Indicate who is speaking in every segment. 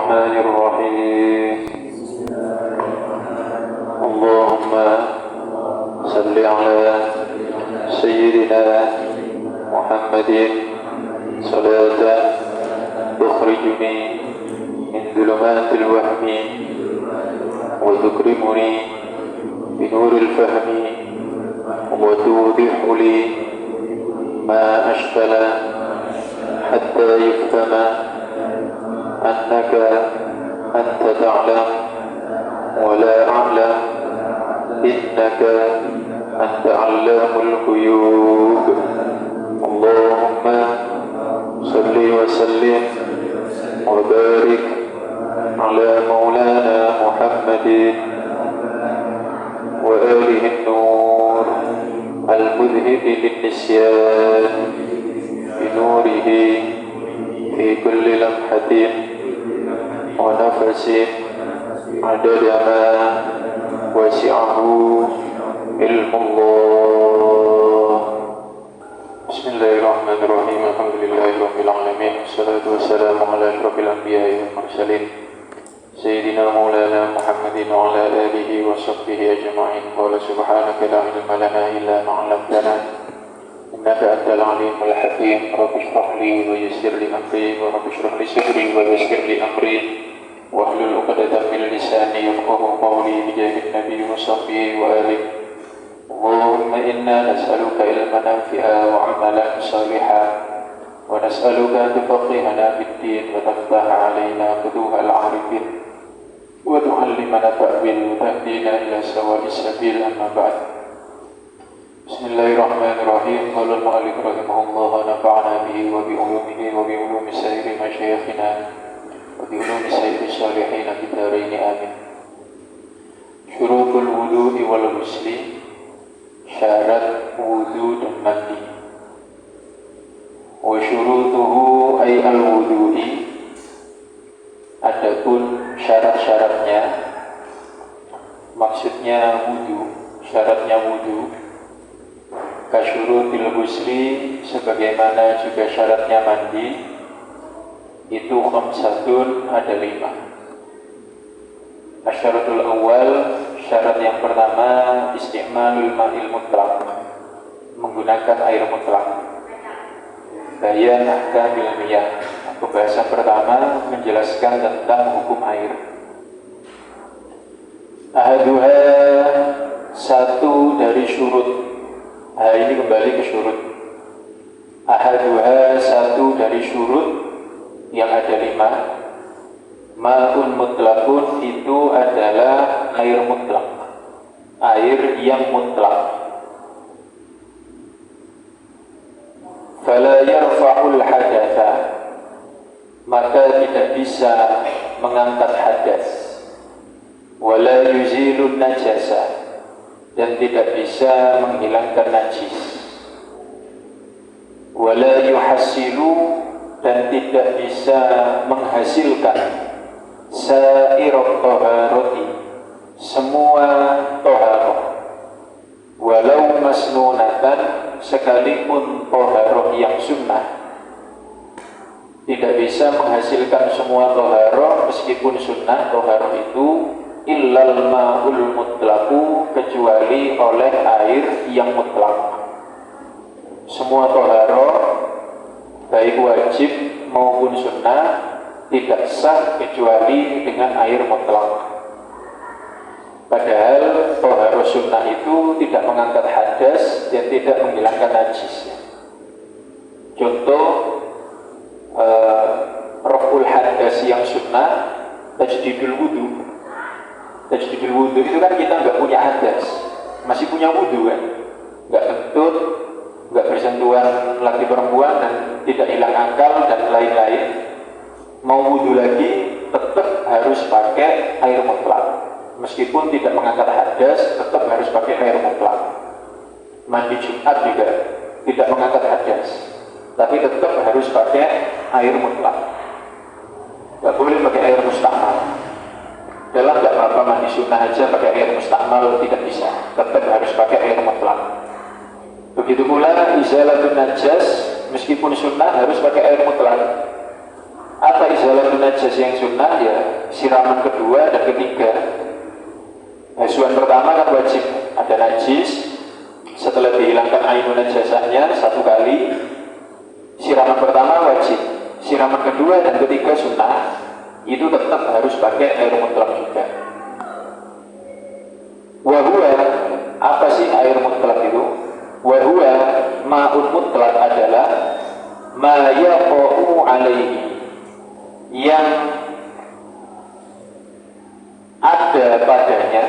Speaker 1: الرحمن الرحيم اللهم صل على سيدنا محمد صلاة تخرجني من ظلمات الوهم وتكرمني بنور الفهم وتوضح لي ما أشكل حتى يفهم أنك أنت تعلم ولا أعلم إنك أنت علام الغيوب اللهم صل وسلم وبارك على مولانا محمد وآله النور المذهب للنسيان بنوره في كل لمحة ونفس عدد ما وسعه علم الله. بسم الله الرحمن الرحيم الحمد لله رب العالمين والصلاة والسلام على أشرف الأنبياء والمرسلين سيدنا مولانا محمد وعلى آله وصحبه أجمعين. قال سبحانك لا علم لنا إلا ما علمتنا إنك أنت العليم الحكيم. رب اشرح لي ويسر لي أمري ورب اشرح لي صدري ويسر لي أمري واحلل عقدة من لساني يفقهوا قولي بجاه النبي وصحبه وآله. اللهم إنا نسألك علما نافعا وعملا صالحا ونسألك أن تفقهنا في الدين وتفتح علينا فتوح العارفين وتعلمنا تأويل وتهدينا إلى سواء السبيل. أما بعد. بسم الله الرحمن الرحيم. قال المؤلف رحمه الله ونفعنا به وبعلومه وبعلوم سائر مشايخنا وبعلوم سائر الصالحين في الدارين آمين. Syurutul wudu'i wal ghusli, syarat wudu dan mandi. Wa syurutuhu ay al wudu'i, adapun syarat-syaratnya, maksudnya wudu, syaratnya wudu. Kasyurutil ghusli, sebagaimana juga syaratnya mandi, itu khamsatun, ada 5. Asyaratul awal, syarat yang pertama isti'malul ma'il mutlaq, menggunakan air mutlak. Bayan ahkamil miyah, pembahasan pertama menjelaskan tentang hukum air. Ahaduha, satu dari syurut. Ini kembali ke syurut. Ahaduha, satu dari syurut yang ada 5. Ma'un mutlakun, itu adalah air mutlak, air yang mutlak. Fala yarfa'ul hadatha, maka tidak bisa mengangkat hadas. Wala yuzilun najasa, dan tidak bisa menghilangkan najis. Wala yuhassilu, dan tidak bisa menghasilkan sa'irat taharati, semua taharah. Walau masnunatan, sekalipun taharah yang sunnah, tidak bisa menghasilkan semua taharah meskipun sunnah taharah itu, illal ma'ul mutlaqu, kecuali oleh air yang mutlak. Semua taharah baik wajib maupun sunnah tidak sah kecuali dengan air mutlak. Padahal taharah sunnah itu tidak mengangkat hadas dan tidak menghilangkan najis. Contoh raful hadas yang sunnah, tajdidul wudu. Tajdidul wudu itu kan kita nggak punya hadas, masih punya wudu kan, nggak kentut, nggak bersentuhan laki perempuan dan tidak hilang akal dan lain-lain. Mau wudu lagi tetap harus pakai air mutlak, meskipun tidak mengangkat hadas tetap harus pakai air mutlak. Mandi Jumat juga tidak mengangkat hadas, tapi tetap harus pakai air mutlak. Gak boleh pakai air mustakmal. Dalam gak apa-apa mandi sunnah aja pakai air mustakmal, tidak bisa, tetap harus pakai air mutlak. Begitu pula izalatun najas, meskipun sunnah harus pakai air mutlak. Apa izalatul najas yang sunnah? Ya siraman kedua dan ketiga. Basuhan pertama kan wajib ada najis, setelah dihilangkan ainun najasahnya satu kali. Siraman pertama wajib, siraman kedua dan ketiga sunnah. Itu tetap harus pakai air mutlak juga. Wahua, apa sih air mutlak itu? Wahua ma'un mutlak adalah ma yaqa'u alaihi, yang ada padanya,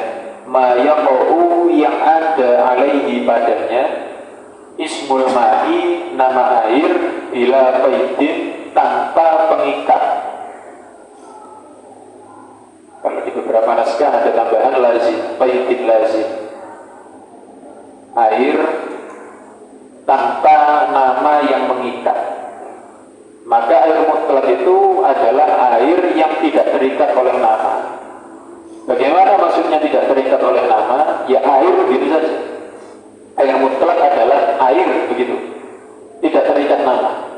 Speaker 1: ma yaqa'u yang ada alaihi padanya, ismul ma'i nama air, bila qaidin tanpa pengikat. Kalau di beberapa naskah ada tambahan lazim, qaidin lazim, air tanpa nama yang mengikat. Maka air mutlak itu adalah air yang tidak terikat oleh nama. Bagaimana maksudnya tidak terikat oleh nama? Ya air begitu saja. Air mutlak adalah air begitu, tidak terikat nama.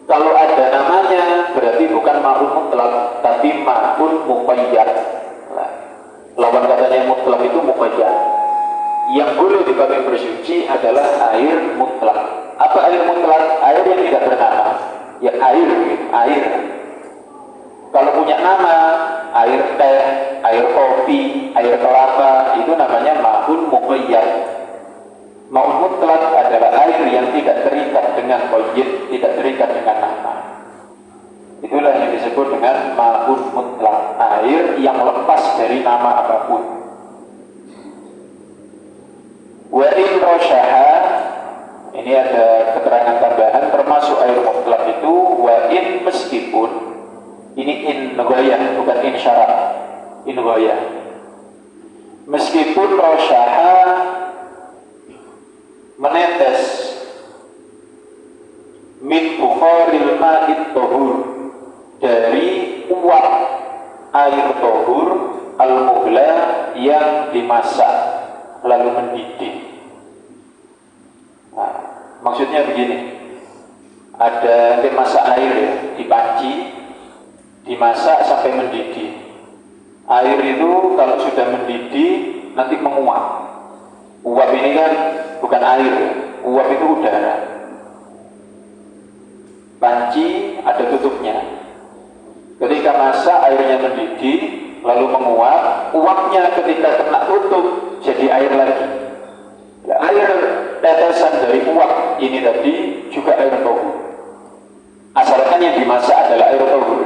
Speaker 1: Kalau ada namanya berarti bukan ma'un mutlak, tapi ma'un muqayyad. Nah, lawan katanya mutlak itu muqayyad. Yang boleh dipakai bersuci adalah air mutlak. Apa air mutlak? Air yang tidak bernama. Ya air, gitu. Air. Kalau punya nama, air teh, air kopi, air kelapa, itu namanya ma'un muqayyad. Ma'un mutlak adalah air yang tidak terikat dengan qayyid, tidak terikat dengan nama. Itulah yang disebut dengan ma'un mutlak, air yang lepas dari nama apapun. Wa in rosyaha, ini ada keterangan tambahan termasuk air mutlak itu, wa in meskipun, ini in ghayah bukan in syarat, in ghayah. Meskipun rosyaha menetes min bukharil ma'id tohur, dari uap air tohur al-mughla yang dimasak lalu mendidih. Nah, maksudnya begini, ada masak air ya, di panci dimasak sampai mendidih. Air itu kalau sudah mendidih nanti menguap. Uap ini kan bukan air, uap itu udara. Panci ada tutupnya. Ketika masak airnya mendidih lalu menguap, uapnya ketika kena tutup jadi air lagi. Air tetesan dari uap ini tadi juga air tohur. Asalkan yang dimasak adalah air tohur.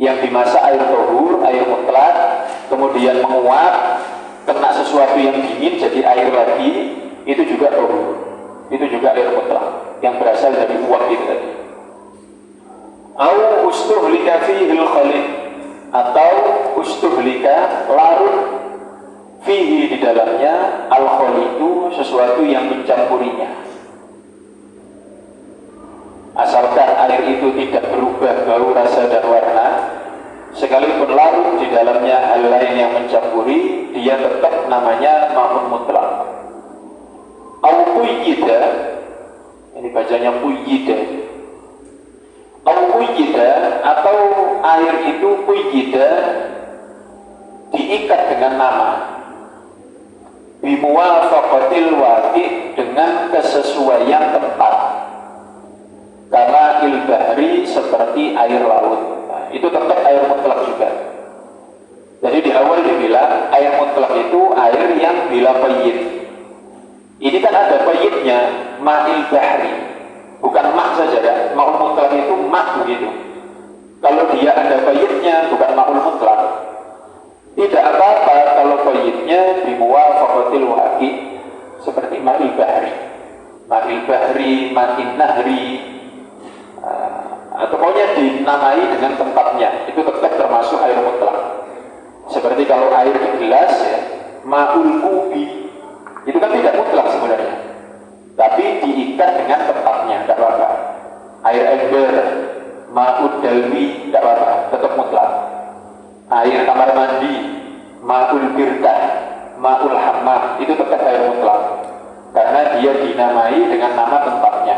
Speaker 1: Yang dimasak air tohur, air mutlak, kemudian menguap, kena sesuatu yang dingin jadi air lagi, itu juga tohur. Itu juga air mutlak yang berasal dari uap itu tadi. Au ustuhlika fihil khalid, atau ustuhlika larut fihi di dalamnya al-khalidu sesuatu yang mencampurinya. Asalkan air itu tidak berubah bau, rasa dan warna, sekalipun larut di dalamnya hal lain yang mencampuri, dia tetap namanya ma'un mutlak. Au quyida, ini bacanya quyida. Au quyida, atau air itu quyida diikat dengan nama. Bimuwafaqatil waqi, dengan kesesuaian tempat. Karena il-bahri seperti air laut. Nah, itu tetap air mutlak juga. Jadi di awal dibilang air mutlak itu air yang bila qayyid. Ini kan ada qayyidnya, ma'il bahri. Bukan mak saja kan? Ma'ul mutlak itu mak begitu. Kalau dia ada qayyidnya bukan ma'ul mutlak. Tidak apa-apa kalau qayyidnya bimuwafaqatil waqi, seperti ma'il bahri. Ma'il bahri, ma'in nahri, atau pokoknya dinamai dengan tempatnya, itu tetap termasuk air mutlak. Seperti kalau air di gelas ya, ma'ul kubi, itu kan tidak mutlak sebenarnya, tapi diikat dengan tempatnya, tidak apa-apa. Air ember, ma'ud dalwi, tidak apa-apa, tetap mutlak. Air kamar mandi, ma'ul birkah, ma'ul hammam, itu tetap air mutlak, karena dia dinamai dengan nama tempatnya.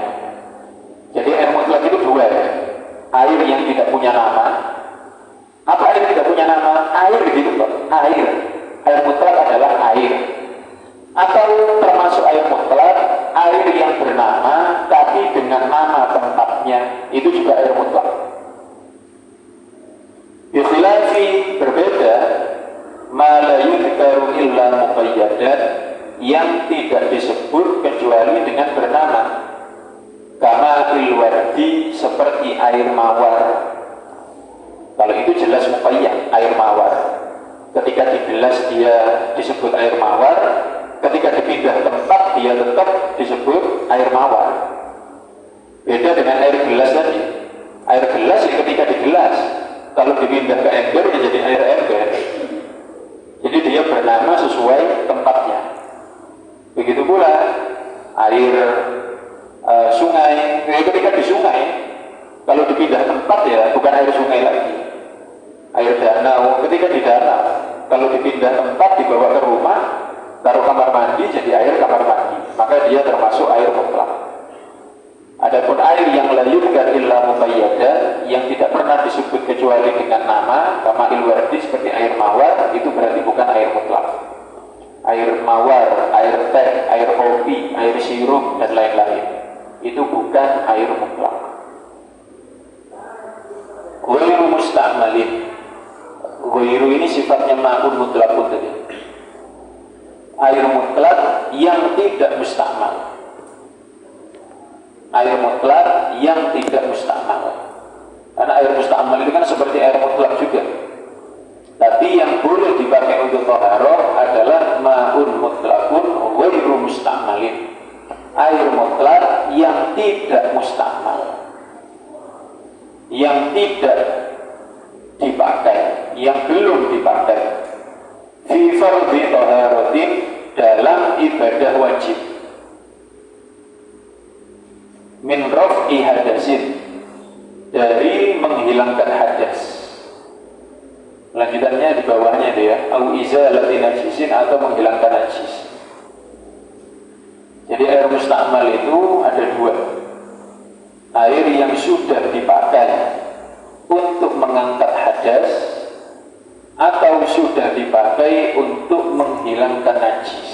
Speaker 1: Jadi air mutlak itu dua ya. Air
Speaker 2: yang tidak punya nama. Apa air tidak punya nama? Air gitu Pak. Air mutlak adalah air. Atau termasuk air mutlak, air yang bernama tapi dengan nama tempatnya, itu juga air mutlak. Bikhilafi, berbeda, ma la yudhkaru illa muqayyadan, yang tidak disebut kecuali dengan bernama. Kama ilwardi, seperti air mawar. Kalau itu jelas muqayyad, air mawar. Ketika digelas dia disebut air mawar, ketika dipindah tempat dia tetap disebut air mawar. Beda dengan air gelas tadi. Air gelas ya ketika digelas, kalau dipindah ke ember ya jadi air ember. Jadi dia bernama sesuai tempatnya. Begitu pula air sungai, ketika di sungai, kalau dipindah tempat ya bukan air sungai lagi, air danau. Ketika di danau, kalau dipindah tempat dibawa ke rumah, taruh kamar mandi jadi air kamar mandi, maka dia termasuk air mutlak. Adapun air yang la yudhkar illa muqayyadan, yang tidak pernah disebut kecuali dengan nama, kama ilwardi, seperti air mawar, itu berarti bukan air mutlak. Air mawar, air teh, air kopi, air sirup dan lain-lain, itu bukan air mutlak. Ghairu musta'malin. Ghairu ini sifatnya ma'un mutlakun tadi. Air mutlak yang tidak musta'mal. Air mutlak yang tidak musta'mal. Karena air musta'mal itu kan seperti air mutlak juga. Tapi yang boleh dipakai untuk thaharah adalah ma'un mutlakun ghairu musta'malin. Air mutlak yang tidak musta'mal, yang tidak dipakai, yang belum dipakai. Fi fardhi thaharatin, dalam ibadah wajib. Min raf'i hadasin, dari menghilangkan hadas. Lanjutannya di bawahnya dia, au izalati najisin, atau menghilangkan najis. Jadi air musta'mal itu ada dua. Air yang sudah dipakai untuk mengangkat hadas, atau sudah dipakai untuk menghilangkan najis.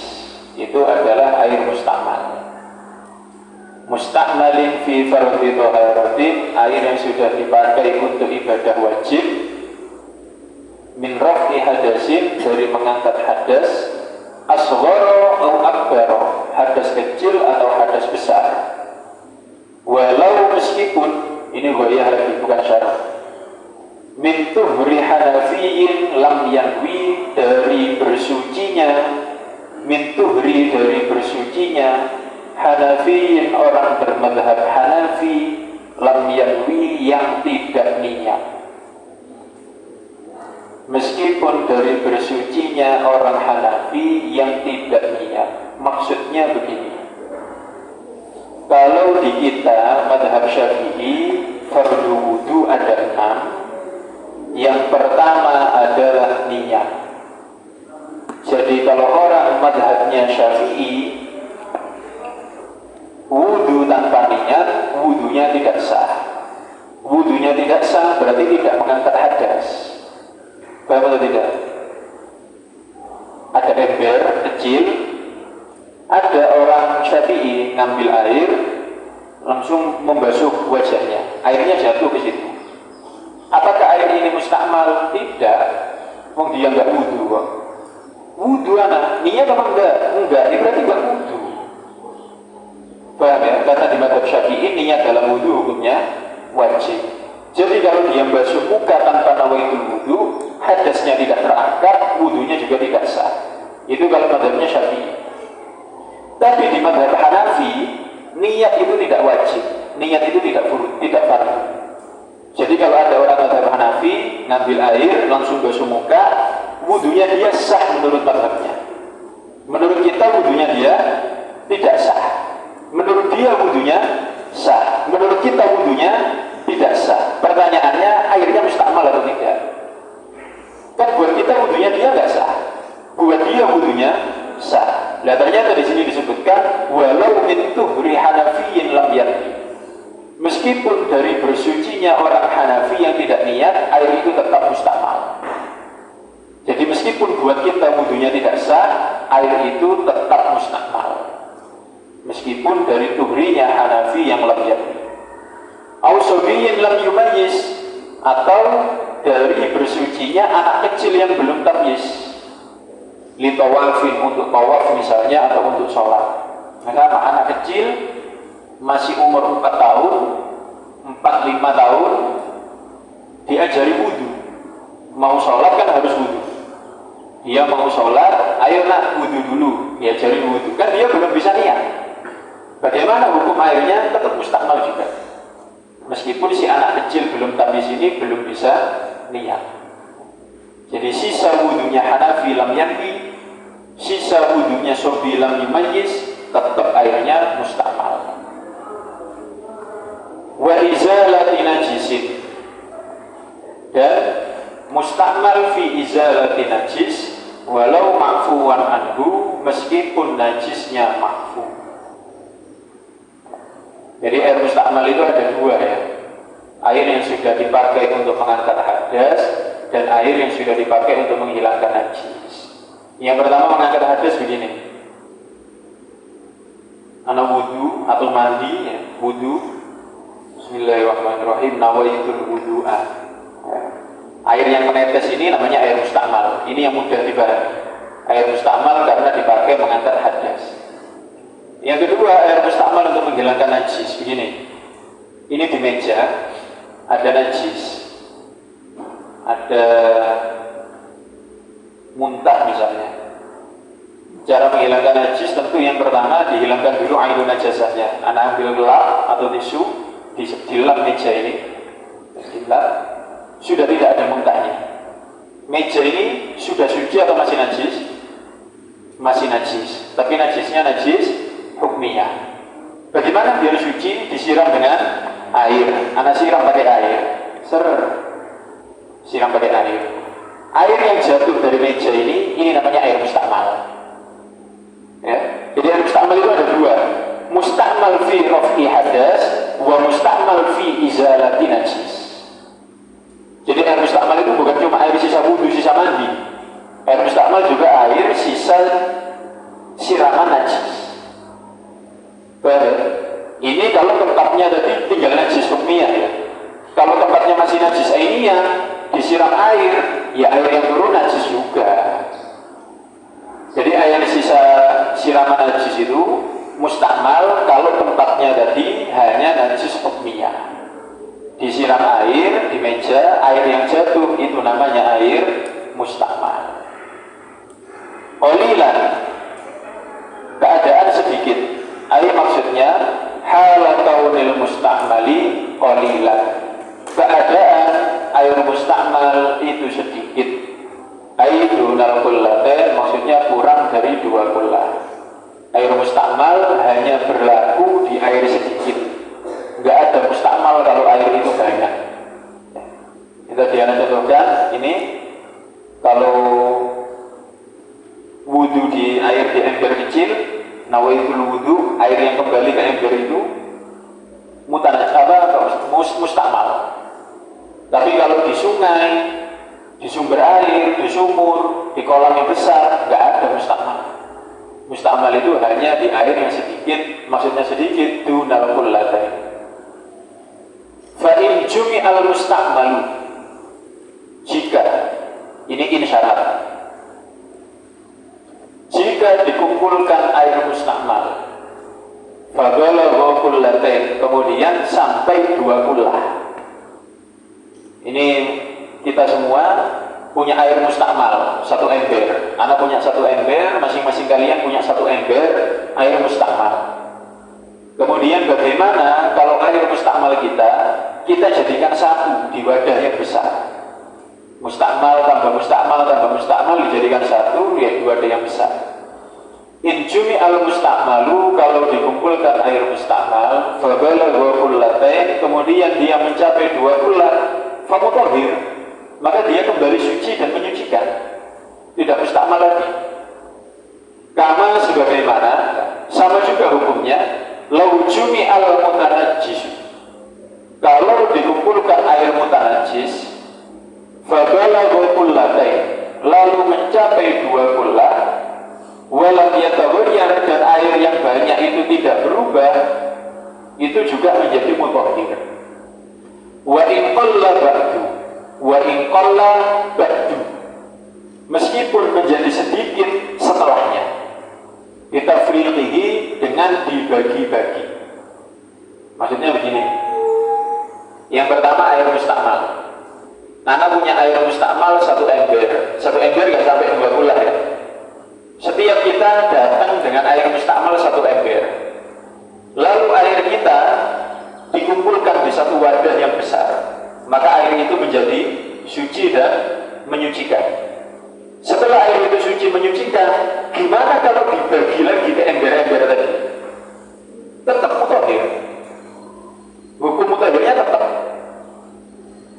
Speaker 2: Itu adalah air musta'mal. Musta'malin fi fardhi thaharatin, air yang sudah dipakai untuk ibadah wajib. Min raf'i hadasin, dari mengangkat hadas. Asghara atau akbara, hadas kecil atau hadas besar. Walau meskipun, ini goyah lagi bukan syarat. Min tuhri hanafiyin lam yanwi, dari bersucinya. Min tuhri, dari bersucinya. Hanafiyin, orang bermadhab Hanafi. Lam yanwi, yang tidak niat. Meskipun dari bersucinya orang Hanafi yang tidak niat. Maksudnya begini, kalau di kita madhab Syafi'i, fardu wudu ada 6. Yang pertama adalah niat. Jadi kalau orang madhabnya Syafi'i, wudu tanpa niat, wudunya tidak sah. Wudunya tidak sah berarti tidak mengangkat hadas. Paham atau tidak? Ada ember kecil, ada orang Syafi'i ngambil air, langsung membasuh wajahnya, airnya jatuh ke situ. Apakah air ini musta'mal? Tidak. Wong dia enggak wudu kok. Wudu anak, niat apa enggak? Enggak, ini berarti enggak wudu. Paham ya? Karena di madhab Syafi'i niat dalam wudu hukumnya wajib. Jadi kalau dia basuh muka tanpa nawaitul wudu, hadasnya tidak terangkat, wudunya juga tidak sah. Itu kalau madhabnya Syafi'i. Tapi di madhab Hanafi, niat itu tidak wajib, niat itu tidak fardu. Jadi kalau ada orang madhab Hanafi ngambil air langsung basuh muka, wudunya dia sah menurut madhabnya. Menurut kita wudunya dia tidak sah. Menurut dia wudunya sah. Menurut kita wudunya tidak sah. Pertanyaannya, airnya musta'mal atau tidak? Kan buat kita wudunya dia nggak sah, buat dia wudunya sah. Nah ternyata di sini disebutkan walau min tuhri hanafiyin lam yanwi. meskipun dari bersucinya orang Hanafi yang tidak niat, air itu tetap mustakmal. Jadi meskipun buat kita wudunya tidak sah, air itu tetap mustakmal. Meskipun dari tuhrinya Hanafi yang lam yakni. Au sabiyin lam yumayyiz, atau dari bersucinya anak kecil yang belum tamyiz. Li tawafin, untuk tawaf misalnya, atau untuk sholat. Maka anak kecil masih umur 4 tahun, 4-5 tahun, diajari wudu. Mau sholat kan harus wudu. Dia mau sholat, ayo nak wudu dulu, diajari wudu. Kan dia belum bisa niat. Bagaimana hukum airnya? Tetap mustakmal juga. Meskipun si anak kecil belum tamyiz ini belum bisa niat. Jadi sisa wudunya Hanafi lam yakni, sisa wudunya Sobi lam yumayyiz, tetap airnya mustakmal. Wa izalati najisin, dan mustakmal fi izalati najis walau ma'fuwan anhu, meskipun najisnya ma'fu. Jadi air mustakmal itu ada dua ya, air yang sudah dipakai untuk mengangkat hadas dan air yang sudah dipakai untuk menghilangkan najis. Yang pertama mengangkat hadas begini, anak wudu atau mandi ya, wudu, bismillahirrahmanirrahim, nawaitul wudu'a ya. Air yang menetes ini namanya air mustakmal. Ini yang mudah dipahami, air mustakmal karena dipakai mengangkat hadas. Yang kedua, air mustakmal untuk menghilangkan najis. Begini, ini di meja ada najis, ada muntah misalnya. Cara menghilangkan najis tentu yang pertama dihilangkan dulu ainun najasahnya. Anak ambil gelap atau tisu, dilap meja ini, dilap, sudah tidak ada muntahnya. Meja ini sudah suci atau masih najis? Masih najis, tapi najisnya najis hukmiyah. Bagaimana biar suci? Disiram dengan air. Anak siram pakai air, siram pakai air. Air yang jatuh dari meja ini namanya air mustakmal ya. Jadi air mustakmal itu ada dua, mustakmal fi raf'i hadas wa mustakmal fi izalati najis. Jadi air mustakmal itu bukan cuma air sisa wudu, sisa mandi. Air mustakmal juga air sisa siraman najis. Ini kalau tempatnya tadi tinggal najis hukmiyah ya. Kalau tempatnya masih najis ainiyah, disiram air, ya air yang turun najis juga. Jadi air sisa siraman najis itu mustakmal kalau tempatnya tadi hanya najis hukmiyah. Disiram air di meja, air yang jatuh itu namanya air mustakmal. Qalilan, keadaan sedikit. Air maksudnya hala kaunil mustakmali qalilan, keadaan air mustakmal itu sedikit. Air dunal kullatain, maksudnya kurang dari 2 kullah. Air mustakmal hanya berlaku di air sedikit, nggak ada mustakmal kalau air itu banyak. Kita Diana contohkan ini, kalau wudu di air di ember kecil, nawaitul wudu, air yang kembali ke ember itu mustakmal. Tapi kalau di sungai, di sumber air, di sumur, di kolam yang besar, nggak ada mustakmal. Mustakmal itu hanya di air yang sedikit, maksudnya sedikit, dunal kullatain. Fa in jumi'al mustakmalu, jika ini insyarat, jika dikumpulkan air mustakmal, fabalagha kullatain, kemudian sampai 2 kullah. Ini kita semua punya air mustakmal 1 ember. Anak punya 1 ember, masing-masing kalian punya 1 ember air mustakmal. Kemudian bagaimana kalau air mustakmal kita jadikan satu di wadah yang besar. Mustakmal tambah mustakmal tambah mustakmal dijadikan satu di wadah yang besar. Injumi al mustakmalu, kalau dikumpulkan air mustakmal, fabalagha kullatain, kemudian dia mencapai 2 kullah, famutahhir, maka dia kembali suci dan menyucikan, tidak mustakmal lagi. Kama sebagaimana, sama juga hukumnya, lau jumi al mutanajjis, kalau dikumpulkan air mutanajis, fabalagha qullatain, lalu mencapai 2 qullah, walam yataghayyar, dan air yang banyak itu tidak berubah, itu juga menjadi mutahhir. Wa in qalla ba'du, wa in qalla ba'du, meskipun menjadi sedikit setelahnya, bitafriqihi, dengan dibagi-bagi. Maksudnya begini, yang pertama air mustakmal. Nana punya air mustakmal 1 ember. 1 ember nggak sampai 2 qullah ya. Setiap kita datang dengan air mustakmal 1 ember, lalu air kita dikumpulkan di satu wadah yang besar, maka air itu menjadi suci dan menyucikan. Setelah air itu suci menyucikan, gimana kalau dibagi lagi ke ember-ember tadi? Tetap mutahhir. Hukum mutahhirnya tetap.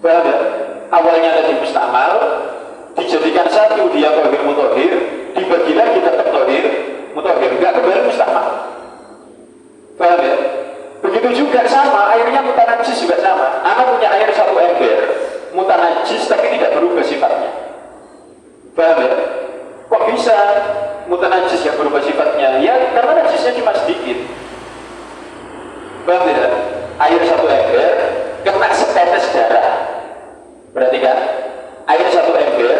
Speaker 2: Paham ya? Awalnya tadi mustakmal, dijadikan satu, dia tahir mutahhir, dibagi lagi tetap tahir mutahhir, enggak kembali mustakmal. Paham ya? Begitu juga sama, airnya mutanajis juga sama. Anak punya air 1 ember, mutanajis tapi tidak berubah sifatnya. Paham ya? Kok bisa mutanajis yang berubah sifatnya? Ya karena najisnya cuma sedikit. Paham tidak? Air 1 ember kena setetes darah. Berarti kan? Air 1 ember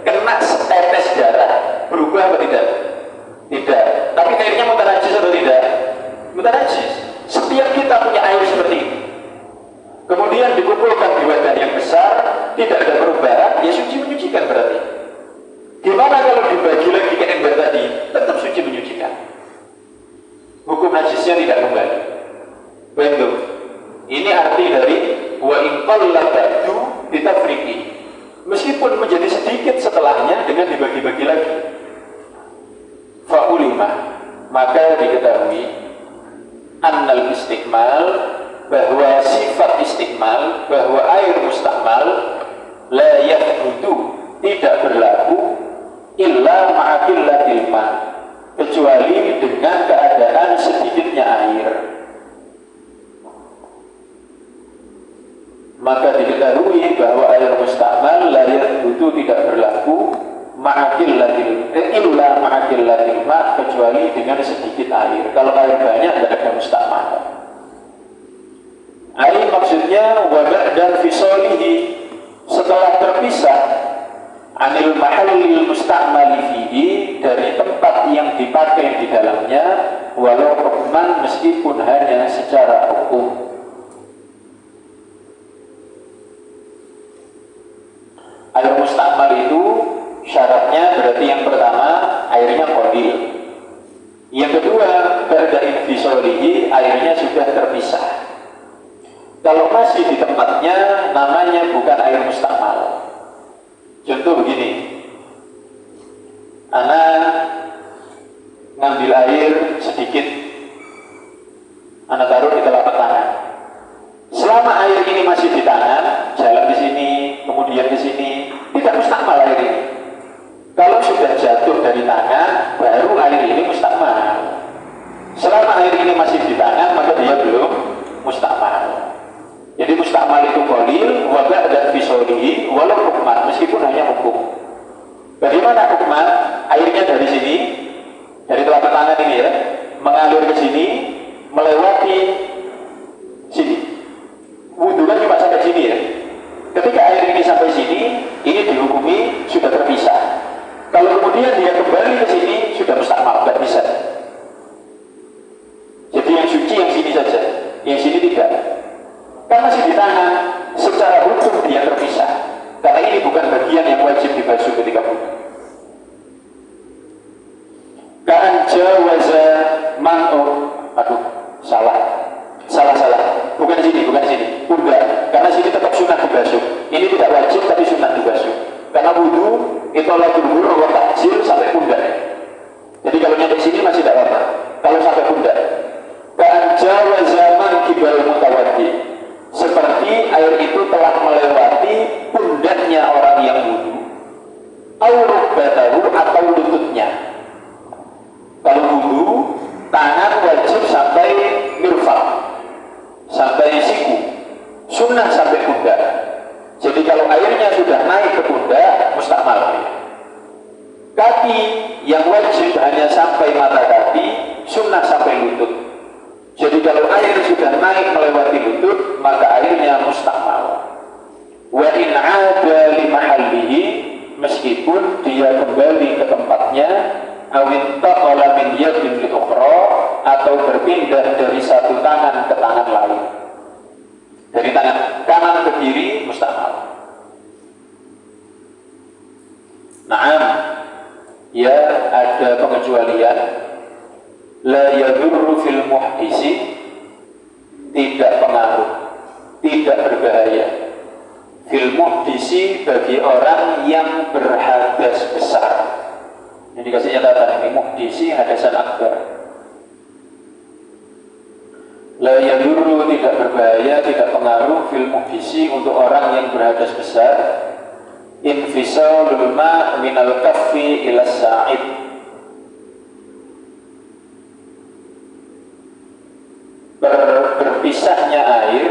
Speaker 2: kena setetes darah, berubah apa tidak? Tidak. Tapi airnya mutanajis atau tidak? Mutanajis. Setiap kita punya air seperti ini, kemudian dikumpulkan di wadah yang besar, tidak ada perubahan, ya suci menyucikan berarti. Gimana kalau dibagi lagi ke ember tadi? Tetap suci menyucikan. Hukum najisnya tidak kembali. Bentuk. Ini arti dari wa in qalla ba'du bitafriqi. Meskipun menjadi sedikit setelahnya dengan dibagi-bagi lagi. Fa'ulima, maka diketahui annal istiqmal, bahwa sifat istiqmal, bahwa air mustakmal la yathbutu, tidak berlaku illa ma'aqillatil ma, kecuali dengan keadaan sedikitnya air. Maka diketahui bahwa air mustakmal la yathbutu, tidak berlaku illa ma'aqillatil ma, kecuali dengan sedikit air. Kalau air banyak tidak ada mustakmal. Air maksudnya wa ba'da fisalihi, setelah terpisah anil mahallil mustakmali fihi, dari tempat yang dipakai di dalamnya, walau hukman, meskipun hanya secara hukum. Air mustakmal itu syaratnya berarti yang pertama airnya qalil, yang kedua ba'da infisalihi, airnya sudah terpisah. Kalau masih di tempatnya namanya bukan air mustakmal. Contoh begini, ana ngambil air sedikit, ana taruh di telapak tangan. Selama air ini masih di tangan, jalan di sini, kemudian di sini, tidak mustakmal air ini. Kalau sudah jatuh dari tangan, baru air ini mustakmal. Selama air ini masih di tangan, maka dia belum mustakmal. Jadi mustakmal itu qalil, wa ba'da fisalihi, walau hukman, meskipun hanya hukum. Bagaimana hukman? Airnya dari sini, dari telapak tangan ini ya, mengalir ke sini, melewati sini. Wudhu kan cuma sampai sini ya. Ketika air ini sampai sini, ini dihukumi sudah terpisah. Kalau kemudian dia kembali ke sini, sudah mustakmal, tidak bisa. Jadi yang suci yang sini saja, yang sini tidak. Kan masih di tangan, secara hukum dia terpisah. Karena ini bukan bagian yang wajib dibasuh ketika wudhu. Ka'an jawaza man'u, salah. Bukan sini. Pundak. Karena sini tetap sunnah dibasuh. Ini tidak wajib tapi sunnah dibasuh. Karena wudhu itu lagu guru wa takjil sampai pundak. Jadi kalau nyampe sini masih tidak apa-apa. Kalau sampai pundak. Ka'an jawaza man kibal mutawaddi, seperti air itu telah melewati pundaknya orang yang wudhu, au rukbatahu, atau lututnya. Kalau wudhu, tangan wajib sampai mirfaq, sampai siku. mustakmal. Kaki yang wajib hanya sampai mata kaki, sunnah sampai lutut. Jadi kalau air sudah naik melewati lutut, maka airnya mustakmal. Wa in 'ada li mahallihi, meskipun dia kembali ke tempatnya, awin taqala min yadin li ukhra, atau berpindah dari satu tangan ke tangan lain. Dari tangan kanan ke kiri mustakmal. Naam, ya ada pengecualian. La yadurru fil muhdisi, tidak pengaruh, tidak berbahaya. Fil muhdisi, bagi orang yang berhadas besar. Ini dikasih catatan, ini muhdisi hadasan akbar. La yadurru, tidak berbahaya, tidak pengaruh, fil muhdisi, untuk orang yang berhadas besar, infisalul ma' minal kaffi ila sa'id, berpisahnya air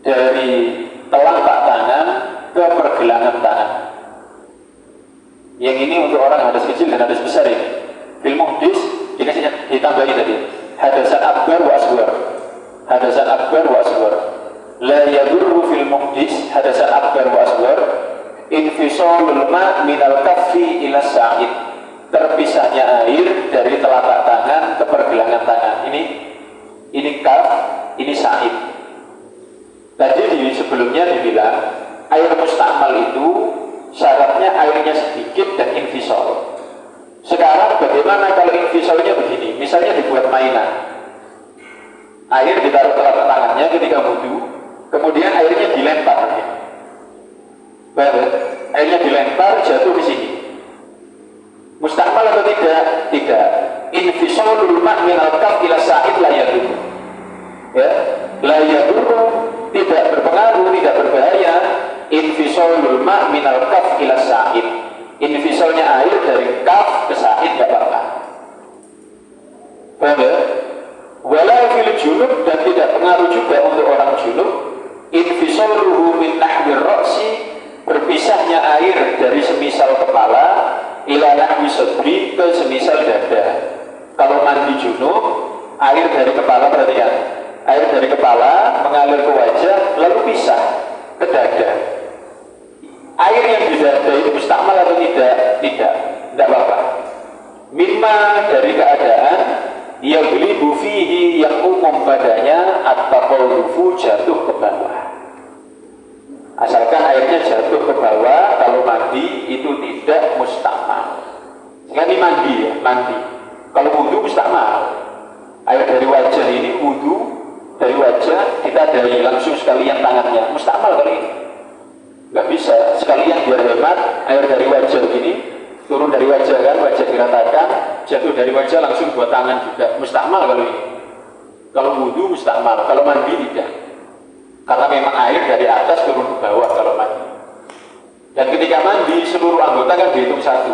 Speaker 2: dari telapak tangan ke pergelangan tangan. Yang ini untuk orang hadas kecil dan hadas besar ini. Fil muhdis dikasih ditambahi tadi. Hadasan akbar wa asghar. Hadasan akbar wa asghar. La yadurru fil muhdis, hadasan akbar wa asghar, infisalul ma' minal kaffi ila sa'id, terpisahnya air dari telapak tangan ke pergelangan tangan. Ini kaf, ini sa'id. Tadi sebelumnya dibilang air mustakmal itu syaratnya airnya sedikit dan infisal. Sekarang bagaimana kalau infisalnya begini? Misalnya dibuat mainan, air ditaruh telapak tangannya ketika wudu, kemudian airnya dilempar. Airnya dilempar jatuh di sini. Mustakmal atau tidak? Tidak. Infisalul ma' minal kaf ila sa'id la yadur. Ya, la yadur, tidak berpengaruh, tidak berbahaya. Infisalul ma' minal kaf ila sa'id. Infisalnya air dari kaf ke sa'id tidak apa-apa. Paham ya? Walau fil junub, dan tidak pengaruh juga untuk orang junub. Infisaluhu min nahwir ra'si, berpisahnya air dari semisal kepala ila nahwi sadri, ke semisal dada. Kalau mandi junub, air dari kepala, perhatikan, air dari kepala mengalir ke wajah lalu pisah ke dada. Air yang di dada itu mustakmal atau tidak? Tidak apa-apa. Mimma, dari keadaan yang beli bufihi, yang umum padanya at-taqawrufu, jatuh ke bawah. Asalkan airnya jatuh ke bawah, kalau mandi itu tidak mustakmal. Ini mandi ya, mandi. Kalau wudu mustakmal. Air dari wajah ini wudu, dari wajah kita dari langsung sekalian tangannya, mustakmal kali ini. Nggak bisa, sekalian biar hemat, air dari wajah ini turun dari wajah kan, wajah diratakan, jatuh dari wajah langsung buat tangan juga, mustakmal kalau ini. Kalau wudu mustakmal, kalau mandi tidak. Karena memang air dari atas turun ke bawah kalau mandi. Dan ketika mandi, seluruh anggota kan dihitung satu.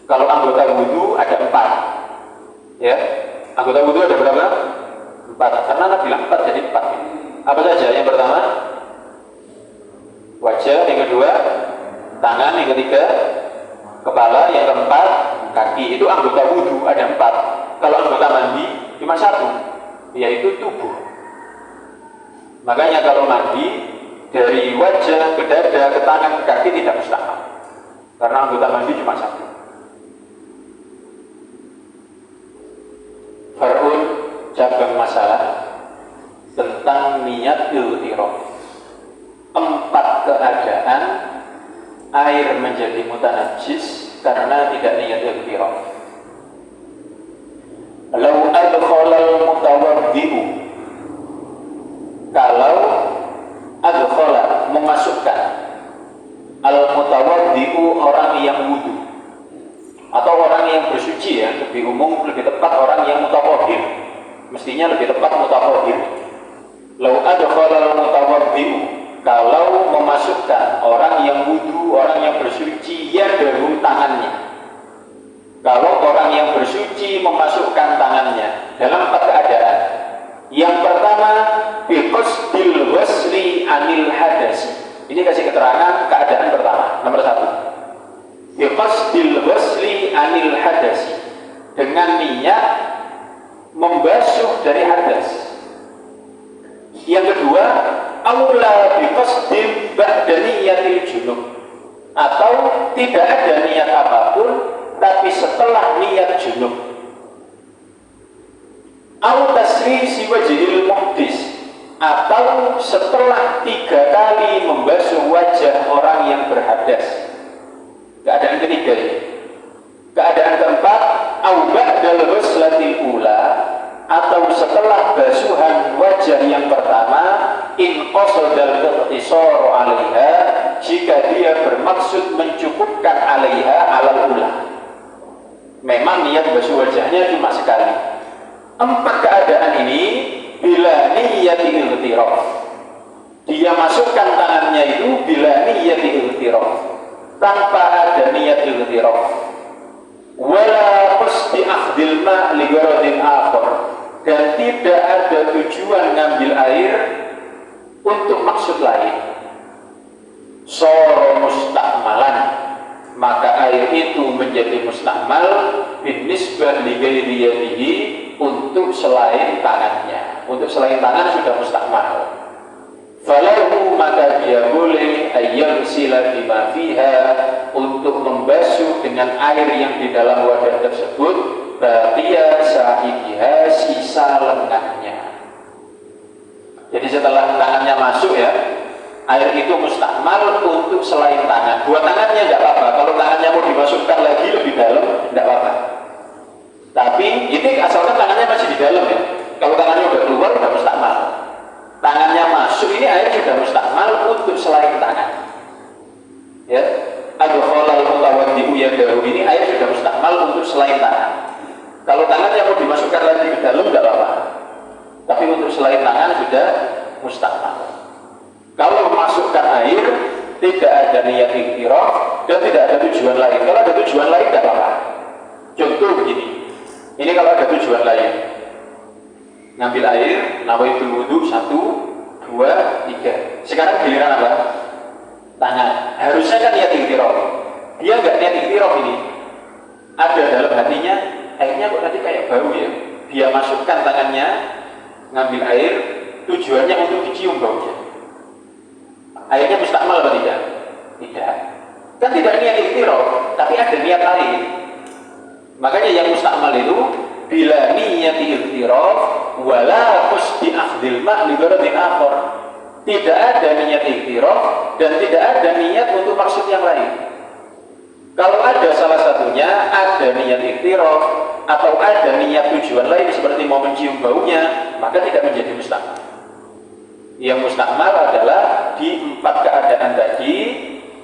Speaker 2: Kalau anggota wudu ada 4, ya, anggota wudu ada berapa? 4. Karena Nabi bilang 4 jadi 4. Apa saja? Yang pertama wajah, yang kedua tangan, yang ketiga kepala, yang keempat kaki. Itu anggota wudu ada 4. Kalau anggota mandi cuma 1, yaitu tubuh. Makanya kalau mandi dari wajah ke dada ke tangan ke kaki tidak mustakmal, karena anggota mandi cuma 1. Farun, cabang masalah tentang niat iltiraf. 4 keadaan air menjadi mutanajis karena tidak niat iltiraf. Lau adkhalal mutawaddi'u, kalau adkhala, memasukkan, al mutawaddi'u, orang yang wudu atau orang yang bersuci, ya, lebih umum, lebih tepat orang yang mutahhir, mestinya lebih tepat mutahhir. Lau adkhalal mutawaddi'u, kalau memasukkan orang yang wudu, orang yang bersuci, ya dalam tangannya. Kalau orang yang bersuci memasukkan tangannya dalam 4 keadaan. Yang pertama, biqasdil wasli anil hadas. Ini kasih keterangan keadaan pertama. dari hadas. Yang kedua, aula biqasdin ba'da niyatil junub, atau tidak ada niat apapun tapi setelah niat junub. Au tasrisi wajhil muhdis, atau setelah 3 kali membasuh wajah orang yang berhadas. Keadaan ketiga ini. Keadaan keempat, au ba'dal ghuslatil ula, atau setelah basuhan wajah yang pertama, in qasadal iqtisar 'alaiha, jika dia bermaksud mencukupkan 'alaiha alal ula. Memang niat basuh wajahnya cuma sekali. 4 keadaan ini bila niyati iltiraf, dia masukkan tangannya itu bila niyati iltiraf, tanpa ada niat iltiraf, wala qasdi akhdil ma' li gharadin akhar, dan tidak ada tujuan ngambil air untuk maksud lain. Soro mustakmalan, maka air itu menjadi mustakmal binisbah li ghairi yadihi, untuk selain tangannya. Untuk selain tangan sudah mustakmal. Falahu, maka dia boleh ayyam sila bima fiha, untuk membasuh dengan air yang di dalam wadah tersebut, baqiya sahibiha, sisa lengannya. Jadi setelah tangannya masuk ya, air itu mustakmal untuk selain tangan. Buat tangannya tidak apa-apa. Kalau tangannya mau dimasukkan lagi lebih dalam, tidak apa-apa. Tapi ini asalkan tangannya masih di dalam ya. Kalau tangannya udah keluar, udah mustakmal. Tangannya masuk, ini air sudah mustakmal untuk selain tangan. Ya, adkhalal mutawaddi'u yadahu, ini air sudah mustakmal untuk selain tangan. Kalau tangannya mau dimasukkan lagi ke dalam, tidak apa-apa. Tapi untuk selain tangan sudah mustakmal. Kalau memasukkan air, tidak ada niat iktiraf dan tidak ada tujuan lain. Kalau ada tujuan lain, tidak apa-apa. Contoh begini. Ini kalau ada tujuan lain, ngambil air, nawaitul wudu 1, 2, 3. Sekarang giliran apa? Tangan. Harusnya kan niat iktiraf. Dia nggak niat iktiraf ini. Ada dalam hatinya, airnya kok tadi kayak bau ya. Dia masukkan tangannya, ngambil air, tujuannya untuk dicium baunya. Airnya mustakmal apa tidak? Tidak. Kan tidak niat iktiraf, tapi ada niat lain. Makanya yang mustakmal itu bila niyati iltiraf wala qasdi akhdil ma' li gharadin akhar. Tidak ada niat iltiraf dan tidak ada niat untuk maksud yang lain. Kalau ada salah satunya, ada niat iltiraf atau ada niat tujuan lain seperti mau mencium baunya, maka tidak menjadi mustakmal. Yang mustakmal adalah di 4 keadaan tadi,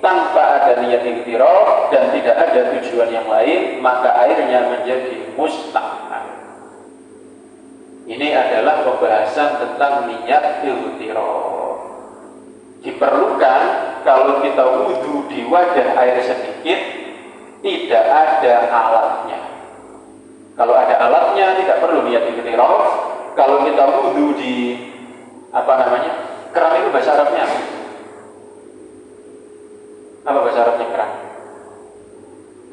Speaker 2: tanpa ada niat iktiraf dan tidak ada tujuan yang lain, maka airnya menjadi mustakmal. Ini adalah pembahasan tentang niat iktiraf. Diperlukan kalau kita wudhu di wadah air sedikit, tidak ada alatnya. Kalau ada alatnya tidak perlu niat iktiraf. Kalau kita wudhu di keran itu bahasa Arabnya apa bahasa Arabnya keran?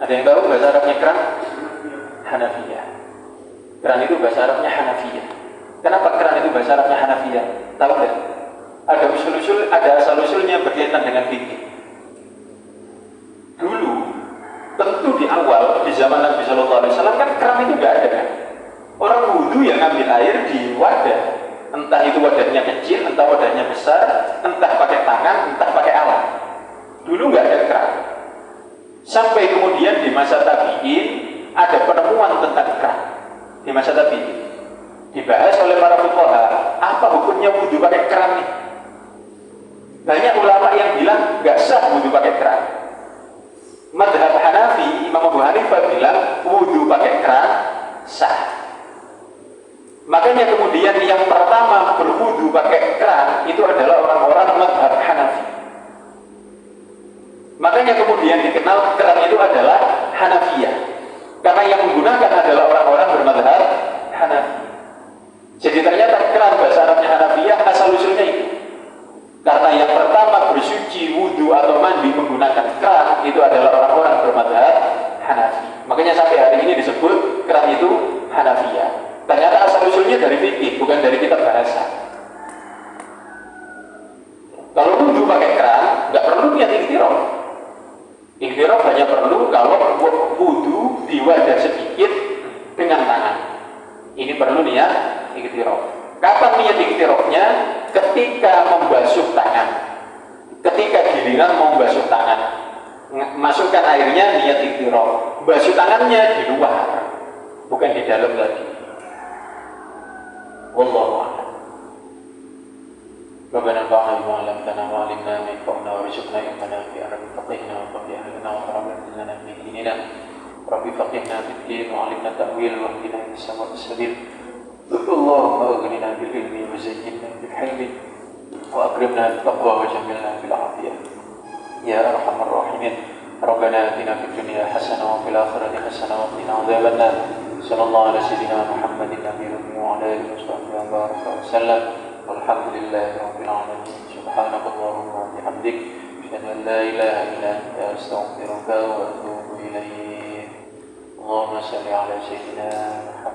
Speaker 2: Ada yang tahu bahasa Arabnya keran? Hanafiyah. Keran itu bahasa Arabnya Hanafiyah. Kenapa keran itu bahasa Arabnya Hanafiyah? Tahu nggak? Ada usul-usul, ada asal-usulnya berkaitan dengan fikih. Dulu, tentu di awal di zaman Nabi Shallallahu Alaihi Wasallam kan keran itu nggak ada kan? Orang wudhu yang ngambil air di wadah, entah itu wadahnya kecil, entah wadahnya besar, entah pakai tangan, entah pakai alat. Dulu nggak ada keran. Sampai kemudian di masa tabi'in ada penemuan tentang keran. Di masa tabi'in dibahas oleh para fuqaha, apa hukumnya wudhu pakai keran nih? Banyak ulama yang bilang nggak sah wudhu pakai keran. Madhab Hanafi, Imam Abu Hanifah bilang wudhu pakai keran sah. Makanya kemudian yang pertama berwudhu pakai keran itu adalah orang-orang madhab Hanafi. Makanya kemudian dikenal keran itu adalah Hanafiyah, karena yang menggunakan adalah orang-orang bermadhab Hanafi. Jadi ternyata keran bahasa Arabnya Hanafiyah asal usulnya itu. Karena yang pertama bersuci, wudhu atau mandi menggunakan keran itu adalah orang-orang bermadhab Hanafi. Makanya sampai hari ini disebut keran itu Hanafiyah. Ternyata asal usulnya dari fikih. ikhtiraf. Ikhtiraf hanya perlu kalau wudu di wadah sedikit dengan tangan. Ini perlu niat ikhtiraf. Kapan niat ikhtirafnya? Ketika membasuh tangan. Ketika giliran mau basuh tangan, masukkan airnya, niat ikhtiraf. Basuh tangannya di luar, bukan di dalam lagi. Wallahu a'lam. ربنا انفعنا بما علمتنا وعلمنا ما ينفعنا وارزقنا علما نافعا فقهنا وفقه اهلنا وقربنا لنا من ديننا ربي فقهنا في الدين وعلمنا التأويل واهدنا الى سواء السبيل اللهم اغننا بالعلم وزينا بالحلم واكرمنا بالتقوى وجملنا بالعافيه يا ارحم الراحمين ربنا اتنا في الدنيا حسنه وفي الاخره حسنه وقنا عذاب النار صلى الله على سيدنا محمد النبي وعلى اله وصحبه وبارك وسلم والحمد لله رب العالمين سبحانك اللهم وبحمدك أشهد أن لا إله إلا أنت أستغفرك وأتوب إليك اللهم صل على سيدنا محمد